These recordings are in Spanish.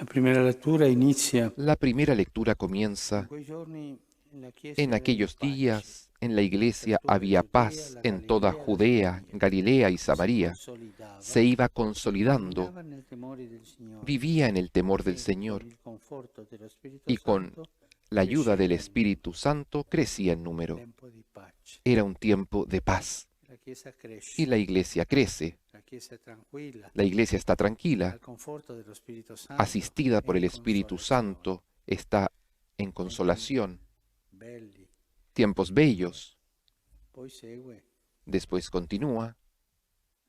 La primera lectura inizia La primera lectura comienza: in quei giorni la Chiesa en aveva aquellos pace días en la per iglesia tutta la había Giudea, paz la en toda Galilea e la Judea, Samaria. Galilea y Si Samaria. consolidava Se iba e consolidando, andava nel temore del Signore vivía en el temor del e con Señor il conforto dello Spirito y con Santo la ayuda del cresceva il Espíritu numero. Santo crecía en Un número. tempo di pace. Era un tiempo de paz La Chiesa y cresce, la iglesia crece. la Chiesa è tranquilla, La iglesia está tranquila, al conforto dello Spirito Santo asistida e por in el Espíritu consolazione. Santo, está en Tempi consolación, belli. tiempos bellos. Poi segue Después continúa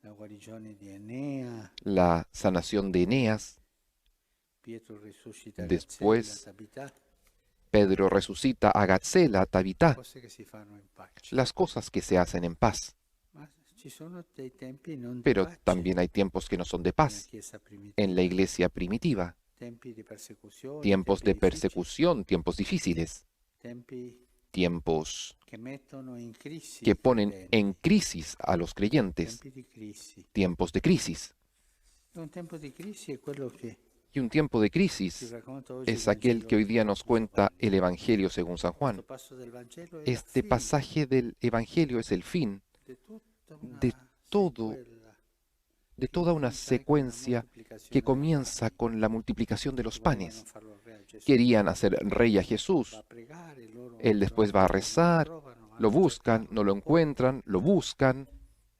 la guarigione di Enea, la sanación de Eneas. Pietro risuscita Gazzella, Después Tabità, Pedro resucita a Gatzela, a Tabitá, cose che si fanno in pace. las cosas que se hacen en paz. Ma ci sono dei tempi non di Pero pace también hay tiempos que no son de nella paz Chiesa en la primitiva, iglesia primitiva. tempi di persecuzione, Tiempos tempi de difficili, persecución, tiempos difíciles, tempi tiempos che mettono in crisi que i ponen en credenti, crisis a los creyentes, tempi di crisi. tiempos de crisis. E un tempo di crisi è quello che Y un tiempo de ci crisis racconta oggi il es aquel que Vangelo hoy día nos di cuenta Giovanni. el Evangelio según San Questo Juan. passo del Vangelo è la Este fine pasaje del Evangelio es el fin di tutta de una todo, sequela de che toda una comincia con la secuencia que moltiplicazione dei comienza pani. con la multiplicación de los Volevano panes. farlo re a Gesù. Querían hacer rey a Va a Jesús. pregare, loro Él después va a non lo rezar, trovano, lo vanno a buscan, cercarlo, no lo non lo portano. encuentran, lo buscan,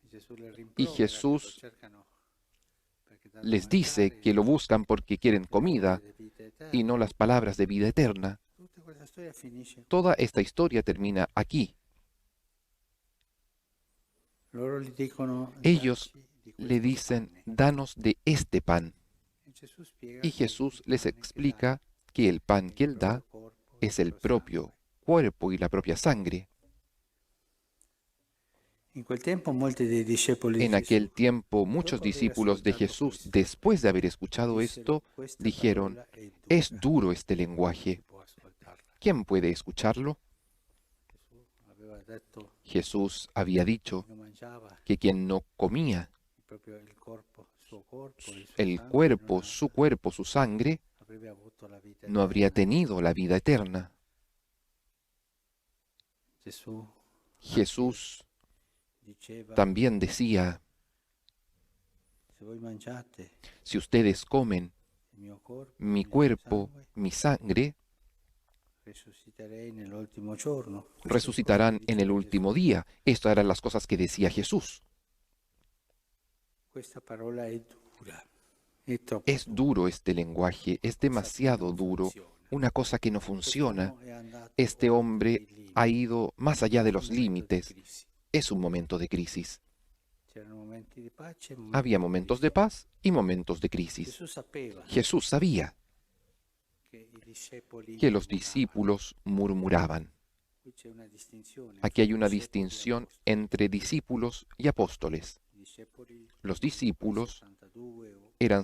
E Gesù le y rimprovera che lo Jesús cercano perché danno a les dice mangiare que lo buscan porque quieren le parole comida di vita y no eterna. las palabras de vida eterna. Tutta questa storia finisce Toda qui. esta historia termina aquí. Loro gli dicono Ellos dacci di le questo dicen, pane. danos de este pan. E Gesù spiega Y che il Jesús les pane che dà explica que el pan è que il Él da proprio corpo, il es el proprio propio sangue. cuerpo y la propia sangre. In quel tempo molti dei discepoli di En Gesù, aquel tiempo muchos dopo aver discípulos de ascoltato Jesús, questo, después de haber escuchado dissero, esto, questa dijeron, parola è es dura, duro este chi lenguaje. può ascoltarla? ¿Quién puede escucharlo? Gesù aveva detto Jesús había chi dicho non mangiava que quien no comía proprio corpo, il suo el sangue, cuerpo, su sangre, avrebbe avuto la vita no habría eterna. tenido la vida eterna. Gesù anche Jesús diceva, también decía, se voi mangiate si ustedes comen il mio corpo, mi il mio cuerpo, sangue, mi sangre, risusciterei nell'ultimo giorno. Queste cose che resucitarán en el diceva Gesù. último día. Estas eran las cosas que decía Jesús. Questa parola è dura, è troppo Es dura, duro este lenguaje, es qualcosa che demasiado non duro, funziona. una cosa que no funciona. Quest'uomo è andato Este oltre hombre i ha limiti, ido más allá de è un los momento di límites. crisi. Es un momento de crisis. C'erano momenti di pace e momenti Había di momentos crisi. de paz y momentos de crisis. Gesù sapeva Jesús sabía che i discepoli que los murmuravano. discípulos murmuraban. Qui c'è una distinzione Aquí fra hay una discepoli e distinción apostoli. entre discípulos y apóstoles. I discepoli Los erano poi discípulos 72 o eran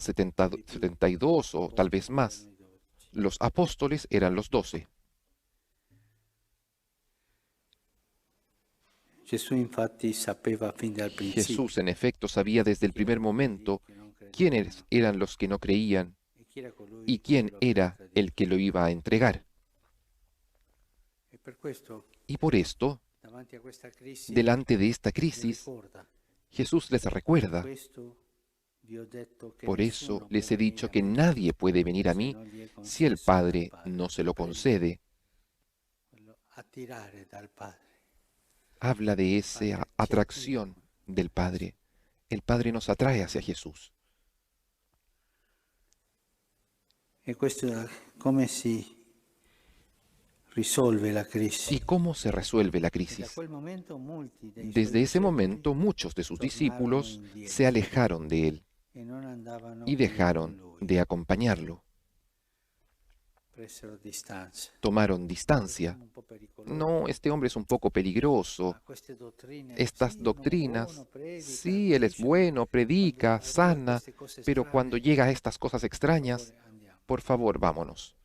di più, 72 o tal vez apostoli erano más. i 12. Los apóstoles eran los 12. Gesù infatti sapeva fin dal Jesús, principio en efecto, sabía desde el chi primer erano quelli momento che non quiénes credevano eran los que no creían e chi era colui y che quién lo avrebbe era el tradito. que lo iba a entregar. E per questo, Y por esto, davanti a questa crisi, delante de esta gli crisis, ricorda, Jesús les per recuerda, questo vi ho detto che por eso nessuno può les he venire dicho a que me nadie puede venir a se mí non gli è si el concesso dal Padre Padre. no se lo Prende concede. quello attirare dal Padre. Habla de Il esa Padre ci attira. atracción del Padre. El Padre nos atrae hacia Jesús. E questo è come si risolve la crisi. ¿Y cómo se resuelve la E da crisis? quel momento molti dei suoi Desde ese discepoli momento muchos de sus tornarono discípulos se indietro alejaron de él e non andavano y più con dejaron lui. de acompañarlo. Presero distanza. Tomaron Questo distancia. uomo un po' pericoloso. No, este hombre es un poco peligroso. Ma queste dottrine, Estas sì, è un uomo buono, doctrinas, predica, sí, él es guarisce, ma bueno, quando predica, arriva a sana, queste cose pero cuando strane, llega a estas cosas per extrañas, favore andiamo. por favor, vámonos.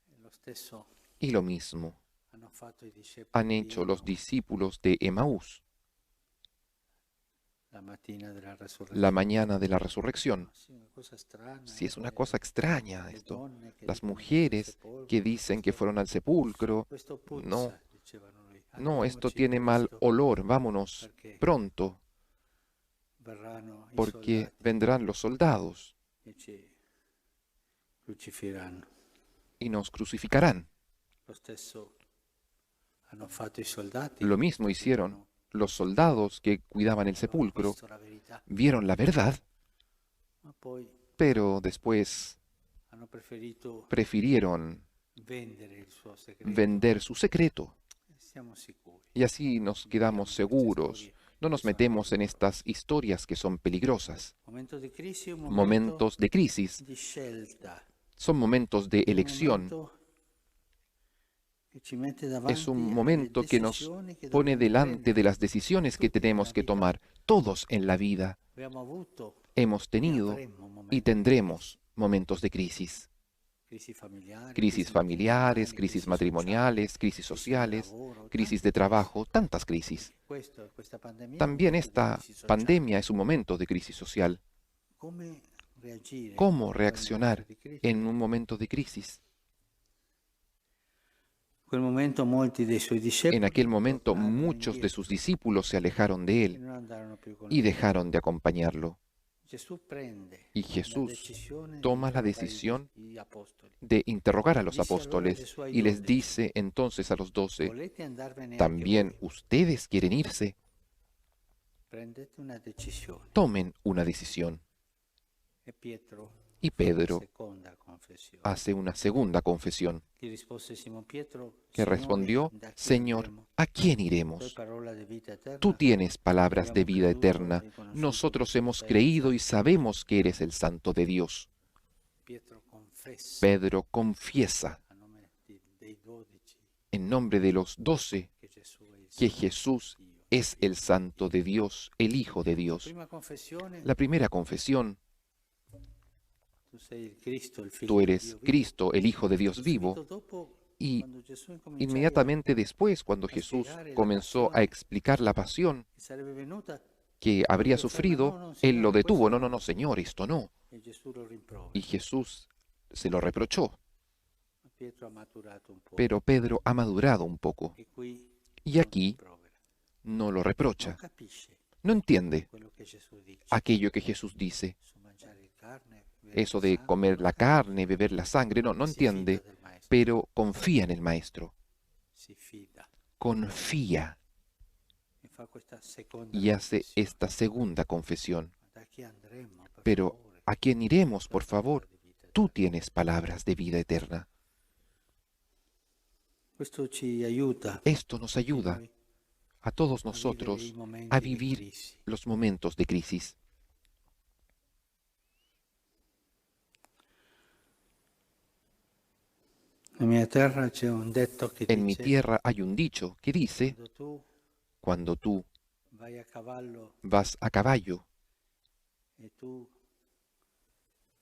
E lo stesso Y lo mismo hanno fatto i discepoli han di hecho los Emaús. discípulos de Emaús. la mattina della la resurrezione. mañana de la resurrección. Sì, una cosa strana. Si es una cosa extraña Le esto. donne che Las dicono che mujeres al sepolcro, que dicen que fueron al sepulcro, questo no, puzza, dicevano lui. no, esto Andiamoci tiene mal presto, olor, vámonos perché pronto, verranno i porque soldati vendrán los soldados e ci crucifigheranno. y nos crucificarán. Lo stesso hanno fatto i soldati Lo che mismo hicieron custodivano, los soldados que cuidaban el hanno sepulcro, visto la verità, vieron la verdad, ma poi pero después hanno preferito prefirieron vendere il suo segreto. vender su secreto. Siamo sicuri. Y así nos quedamos seguros. No nos metemos en estas historias que son peligrosas. Momento di crisi è un momento Momentos de crisis di scelta. son momentos de È un elección. momento che ci mette Es davanti un alle momento que nos decisioni che pone dobbiamo delante de prendere. las decisiones que Tutti tenemos nella que vita tomar. Todos en la vida abbiamo avuto hemos e tenido avremo momenti y di tendremos momentos de crisis. crisi familiari, Crisis familiares, crisis matrimoniales, crisis sociales, crisis de trabajo, tantas crisis. Questa pandemia è un También momento di esta crisi sociale. pandemia es un momento de crisis social. Come reagire ¿Cómo in quel reaccionar momento di crisi? en un momento de crisis? In quel momento molti dei suoi discepoli En aquel momento tornarono muchos de indietro sus discípulos se alejaron de e él non andarono più con y lui. dejaron de acompañarlo. Gesù prende Y la Jesús decisione di toma la interrogare decisión gli apostoli. de interrogar a los Dice allora apóstoles Gesù ai y les 12, dice entonces a los 12, volete andarvene anche ¿también voi? ustedes quieren irse? Prendete una decisione. Tomen una decisión. E Pietro Y fa una Pedro seconda confessione. hace una segunda confesión, Gli rispose Simon Pietro, que Signore, respondió, da chi Señor, andremo? ¿a quién Tu hai iremos? parola di vita eterna. Tú tienes palabras de Abbiamo vida creduto eterna. e conosciuto Nosotros che tu hemos sei il creído y Santo. sabemos que eres el Santo de Dios. Pietro confessa Pedro confiesa a nome dei 12 en nombre de los 12 che Gesù è il que Santo Jesús di Dio. es el Santo de Dios, el Hijo de La Dios. prima confessione, La primera confesión, tu sei il Cristo, il Figlio tú di eres Dio vivo. Cristo, el Hijo de Dios Subito vivo. dopo, Y quando Gesù incominciò inmediatamente después, cuando Jesús comenzó a explicar la pasión che sarebbe venuta, que habría sufrido, Él lo detuvo. No, no, no, Señor, esto no. e Gesù lo rimprovera. Y Jesús se lo reprochó. Ma Pietro ha maturato un po'. Pero Pedro ha madurado un poco E qui y non aquí rimprovera. no lo Non reprocha. capisce No entiende quello che Gesù dice. aquello que Jesús dice, Su mangiare carne, bere eso il de sangue, comer non la capisce. carne, beber la sangre. No, no Si fida entiende, del maestro, pero confía en el Maestro. si fida Confía e fa questa seconda y hace confessione. esta segunda confesión. Ma da chi andremo, per Pero, favore? ¿a quién iremos, por Tu hai favor? parola di vita Tú eterna. tienes palabras de vida eterna. Questo ci aiuta Esto nos ayuda noi a todos a vivere i nosotros momenti a di vivir crisi. los momentos de crisis. Nella mia terra c'è un detto che En mi dice: tierra hay un dicho que dice, quando tu cuando tú vai a cavallo vas a caballo e tu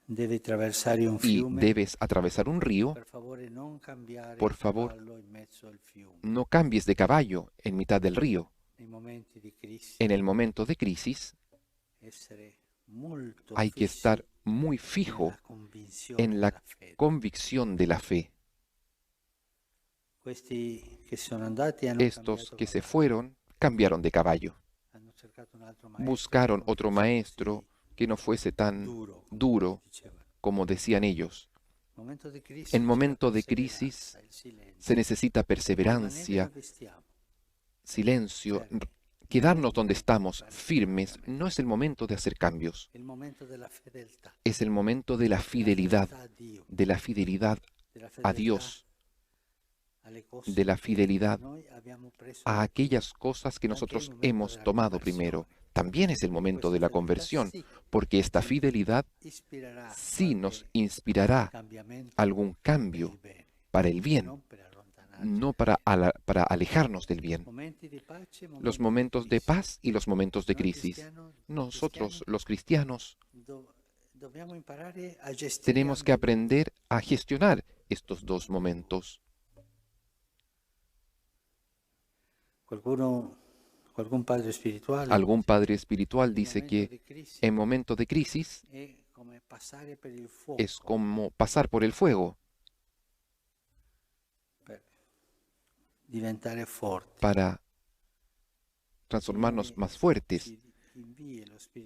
devi attraversare un y fiume, debes atravesar un río, per favore non cambiare por il favor, cavallo in mezzo al fiume. no cambies de caballo en mitad del río. Nei momenti di crisi En el momento de crisis essere molto hay que fissi estar muy fijo nella convinzione en la della fede. convicción de la fe. Questi che sono andati hanno Estos cambiato que se cavallo, fueron cambiaron de caballo. hanno cercato un altro maestro Buscaron che non otro fosse maestro così que no fuese tan duro, duro dicevano. como decían ellos. Momento di crisi En c'è momento la de perseveranza, crisis il silenzio. se necesita Rimanere perseverancia, dove stiamo, silencio, fermi. quedarnos donde estamos, firmes. No es el momento de hacer cambios, È il momento della fedeltà, es el momento de la fidelidad, a Dio, de la fidelidad della a fedeltà Dios, alle cose de la che fidelidad noi abbiamo preso a da Dio. aquellas cosas que nosotros hemos tomado primero. También es el momento de la conversión, porque esta fidelidad Ispirerà sí nos qualche inspirará cambiamento algún per cambio il bene, para el bien, non per allontanarci. no para alejarnos del bien. Momenti di pace, Los momenti momentos de crisi. paz y los momentos de Noi crisis. Nosotros, los cristianos, dobbiamo imparare a gestire tenemos que ambedue. aprender a gestionar estos dos momentos. Qualcuno Algún padre espiritual dice que en momentos de crisis es como pasar por el fuego para transformarnos más fuertes,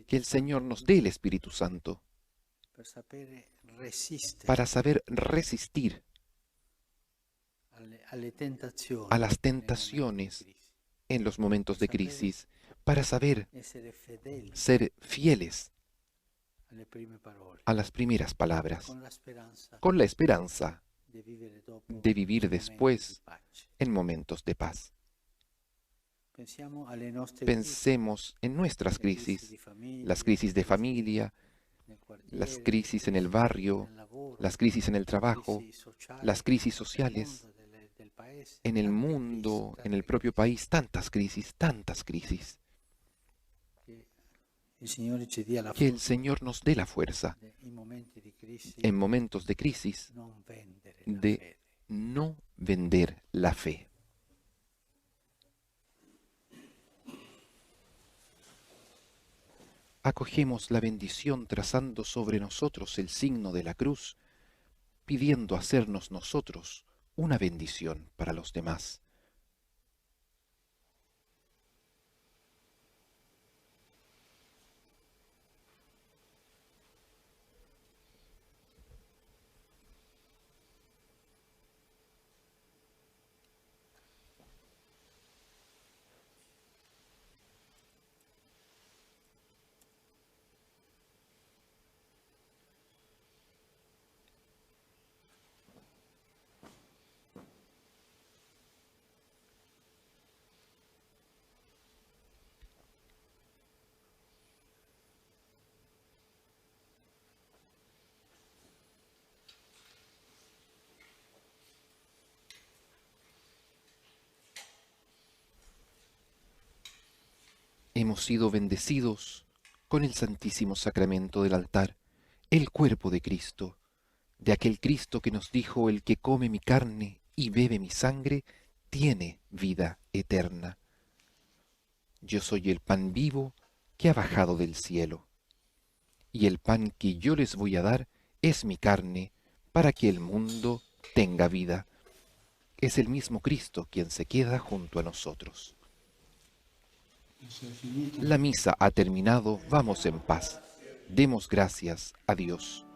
que el Señor nos dé el Espíritu Santo para saber resistir a las tentaciones en los momentos de crisis, para saber ser fieles a las primeras palabras, con la esperanza de vivir después en momentos de paz. Pensemos en nuestras crisis, las crisis de familia, las crisis en el barrio, las crisis en el trabajo, las crisis sociales, en el mundo, en el propio país, tantas crisis, tantas crisis. Que el Señor nos dé la fuerza en momentos de crisis de no vender la fe. Acogemos la bendición trazando sobre nosotros el signo de la cruz, pidiendo hacernos nosotros una bendición para los demás. Hemos sido bendecidos con el Santísimo Sacramento del altar, el cuerpo de Cristo, de aquel Cristo que nos dijo: el que come mi carne y bebe mi sangre, tiene vida eterna. Yo soy el pan vivo que ha bajado del cielo, y el pan que yo les voy a dar es mi carne, para que el mundo tenga vida. Es el mismo Cristo quien se queda junto a nosotros. La misa ha terminado, vamos en paz. Demos gracias a Dios.